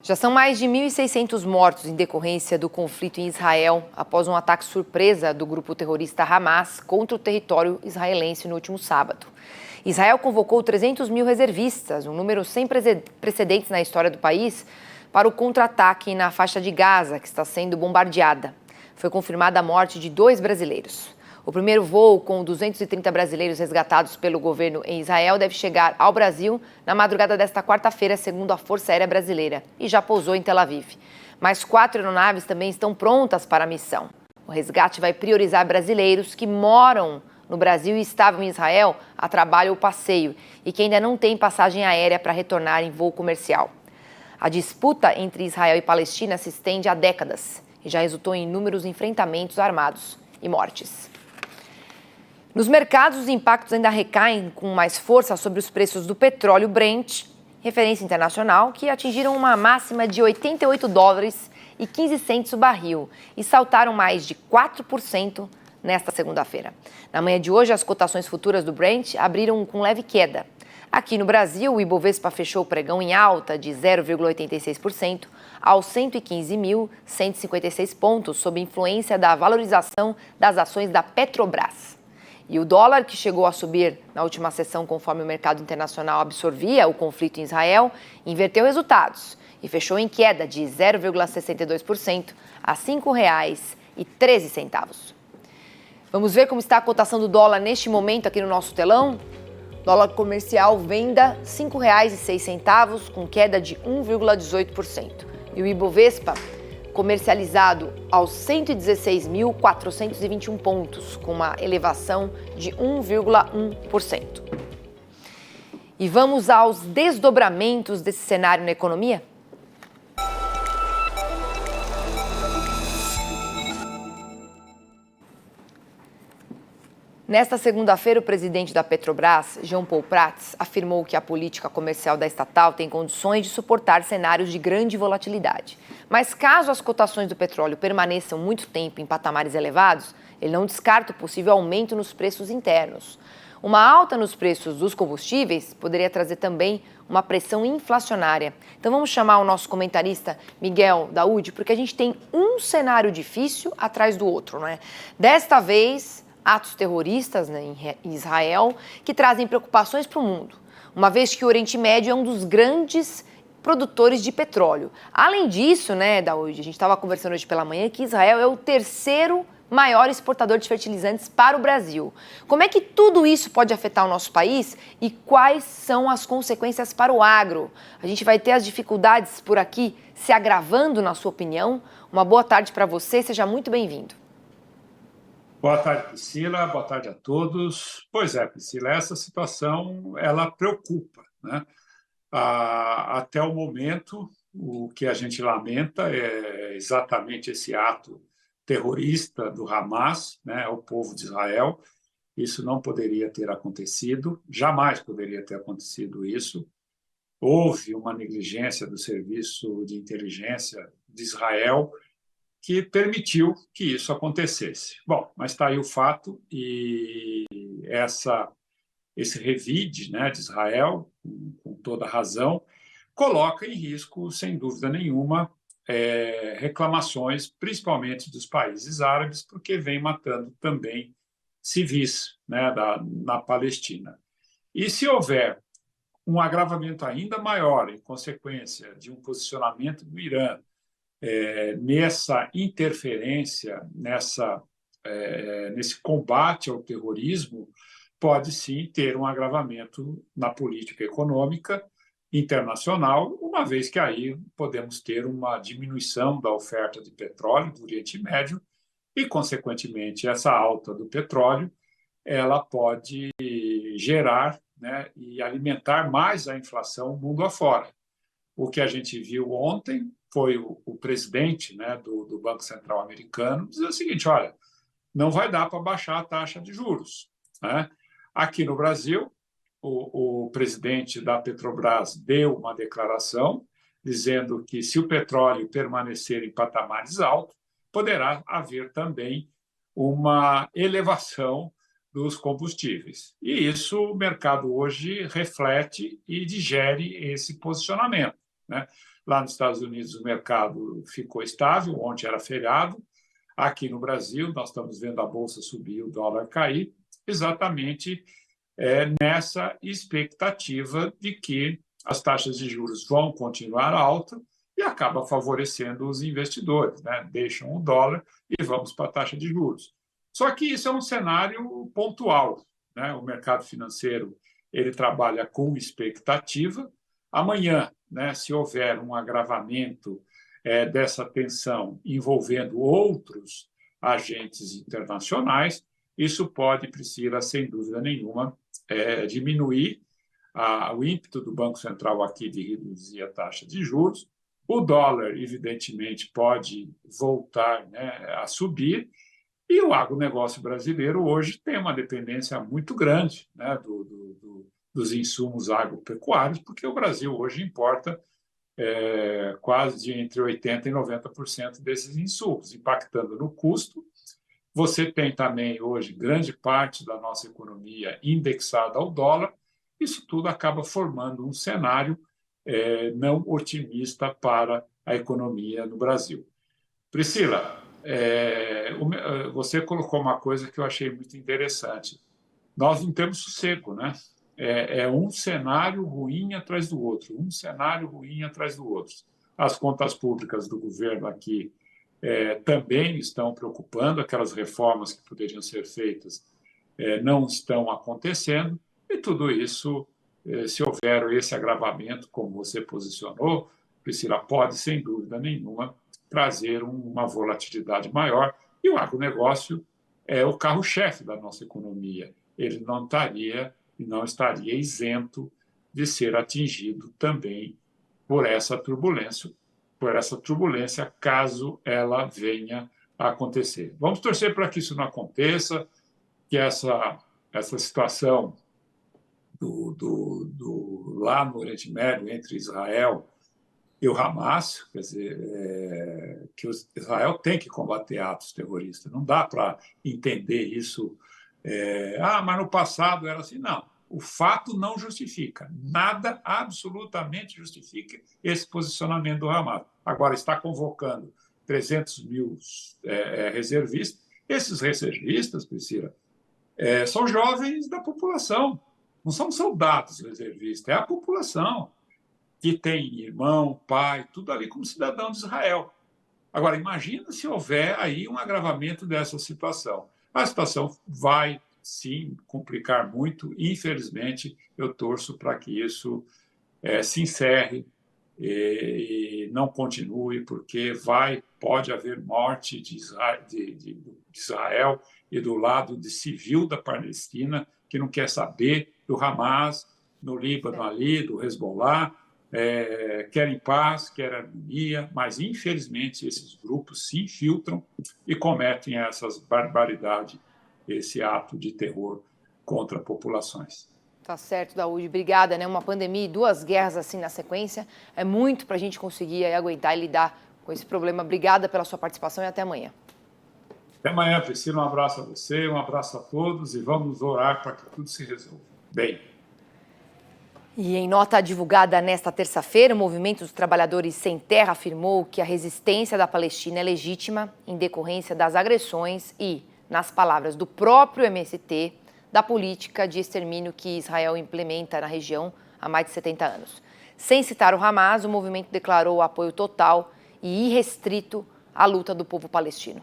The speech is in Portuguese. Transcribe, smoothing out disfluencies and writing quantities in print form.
Já são mais de 1.600 mortos em decorrência do conflito em Israel após um ataque surpresa do grupo terrorista Hamas contra o território israelense no último sábado. Israel convocou 300 mil reservistas, um número sem precedentes na história do país, para o contra-ataque na faixa de Gaza, que está sendo bombardeada. Foi confirmada a morte de 2 brasileiros. O primeiro voo com 230 brasileiros resgatados pelo governo em Israel deve chegar ao Brasil na madrugada desta quarta-feira, segundo a Força Aérea Brasileira, e já pousou em Tel Aviv. Mais 4 aeronaves também estão prontas para a missão. O resgate vai priorizar brasileiros que moram no Brasil e estavam em Israel a trabalho ou passeio e que ainda não têm passagem aérea para retornar em voo comercial. A disputa entre Israel e Palestina se estende há décadas e já resultou em inúmeros enfrentamentos armados e mortes. Nos mercados, os impactos ainda recaem com mais força sobre os preços do petróleo Brent, referência internacional, que atingiram uma máxima de $88,15 o barril e saltaram mais de 4% nesta segunda-feira. Na manhã de hoje, as cotações futuras do Brent abriram com leve queda. Aqui no Brasil, o Ibovespa fechou o pregão em alta de 0,86% aos 115.156 pontos, sob influência da valorização das ações da Petrobras. E o dólar, que chegou a subir na última sessão conforme o mercado internacional absorvia o conflito em Israel, inverteu resultados e fechou em queda de 0,62% a R$ 5,13. Vamos ver como está a cotação do dólar neste momento aqui no nosso telão? Dólar comercial venda R$ 5,06, com queda de 1,18%. E o Ibovespa comercializado aos 116.421 pontos, com uma elevação de 1,1%. E vamos aos desdobramentos desse cenário na economia? Nesta segunda-feira, o presidente da Petrobras, Jean Paul Prats, afirmou que a política comercial da estatal tem condições de suportar cenários de grande volatilidade. Mas caso as cotações do petróleo permaneçam muito tempo em patamares elevados, ele não descarta o possível aumento nos preços internos. Uma alta nos preços dos combustíveis poderia trazer também uma pressão inflacionária. Então vamos chamar o nosso comentarista Miguel Daoud, porque a gente tem um cenário difícil atrás do outro, não é? Desta vez, atos terroristas, né, em Israel, que trazem preocupações para o mundo, uma vez que o Oriente Médio é um dos grandes produtores de petróleo. Além disso, né, Daoud, a gente estava conversando hoje pela manhã que Israel é o terceiro maior exportador de fertilizantes para o Brasil. Como é que tudo isso pode afetar o nosso país e quais são as consequências para o agro? A gente vai ter as dificuldades por aqui se agravando, na sua opinião? Uma boa tarde para você, seja muito bem-vindo. Boa tarde, Priscila. Boa tarde a todos. Pois é, Priscila, essa situação ela preocupa, né? Até o momento, o que a gente lamenta é exatamente esse ato terrorista do Hamas, né, ao povo de Israel. Isso não poderia ter acontecido, jamais poderia ter acontecido isso. Houve uma negligência do serviço de inteligência de Israel que permitiu que isso acontecesse. Bom, mas está aí o fato e esse revide, né, de Israel, com toda razão, coloca em risco, sem dúvida nenhuma, reclamações, principalmente dos países árabes, porque vem matando também civis, né, na Palestina. E se houver um agravamento ainda maior em consequência de um posicionamento do Irã nessa interferência, nesse combate ao terrorismo, pode sim ter um agravamento na política econômica internacional, uma vez que aí podemos ter uma diminuição da oferta de petróleo do Oriente Médio e, consequentemente, essa alta do petróleo ela pode gerar, né, e alimentar mais a inflação mundo afora. O que a gente viu ontem foi o presidente, né, do Banco Central americano dizer o seguinte: olha, não vai dar para baixar a taxa de juros, né? Aqui no Brasil, o presidente da Petrobras deu uma declaração dizendo que, se o petróleo permanecer em patamares altos, poderá haver também uma elevação dos combustíveis. E isso o mercado hoje reflete e digere esse posicionamento, né? Lá nos Estados Unidos o mercado ficou estável, ontem era feriado. Aqui no Brasil nós estamos vendo a bolsa subir, o dólar cair, exatamente nessa expectativa de que as taxas de juros vão continuar alta e acaba favorecendo os investidores, né? Deixam o dólar e vamos para a taxa de juros. Só que isso é um cenário pontual, né? O mercado financeiro ele trabalha com expectativa. Amanhã, né, se houver um agravamento dessa tensão envolvendo outros agentes internacionais, isso pode, Priscila, sem dúvida nenhuma, diminuir o ímpeto do Banco Central aqui de reduzir a taxa de juros. O dólar, evidentemente, pode voltar, né, a subir, e o agronegócio brasileiro hoje tem uma dependência muito grande, né, dos insumos agropecuários, porque o Brasil hoje importa quase de entre 80% e 90% desses insumos, impactando no custo. Você tem também hoje grande parte da nossa economia indexada ao dólar. Isso tudo acaba formando um cenário não otimista para a economia no Brasil. Priscila, você colocou uma coisa que eu achei muito interessante. Nós não temos sossego, né? Um cenário ruim atrás do outro, um cenário ruim atrás do outro. As contas públicas do governo aqui também estão preocupando, aquelas reformas que poderiam ser feitas não estão acontecendo, e tudo isso, se houver esse agravamento, como você posicionou, Priscila, pode, sem dúvida nenhuma, trazer uma volatilidade maior, e o agronegócio é o carro-chefe da nossa economia. Ele não estaria isento de ser atingido também por essa turbulência, caso ela venha a acontecer. Vamos torcer para que isso não aconteça, que essa situação lá no Oriente Médio, entre Israel e o Hamas, quer dizer, que Israel tem que combater atos terroristas. Não dá para entender isso. Mas no passado era assim. Não, o fato não justifica. Nada absolutamente justifica esse posicionamento do Hamas. Agora está convocando 300 mil reservistas. Esses reservistas, Priscila, são jovens da população. Não são soldados reservistas, é a população que tem irmão, pai, tudo ali como cidadão de Israel. Agora, imagina se houver aí um agravamento dessa situação. A situação vai, sim, complicar muito. Infelizmente, eu torço para que isso se encerre e não continue, porque pode haver morte de Israel e do lado de civil da Palestina, que não quer saber do Hamas, no Líbano ali, do Hezbollah, querem paz, querem harmonia, mas, infelizmente, esses grupos se infiltram e cometem essas barbaridades, esse ato de terror contra populações. Tá certo, Daúde. Obrigada, né? Uma pandemia e 2 guerras assim na sequência é muito para a gente conseguir aguentar e lidar com esse problema. Obrigada pela sua participação e até amanhã. Até amanhã, Priscila. Um abraço a você, um abraço a todos e vamos orar para que tudo se resolva. Bem. E em nota divulgada nesta terça-feira, o Movimento dos Trabalhadores Sem Terra afirmou que a resistência da Palestina é legítima em decorrência das agressões e, nas palavras do próprio MST, da política de extermínio que Israel implementa na região há mais de 70 anos. Sem citar o Hamas, o movimento declarou apoio total e irrestrito à luta do povo palestino.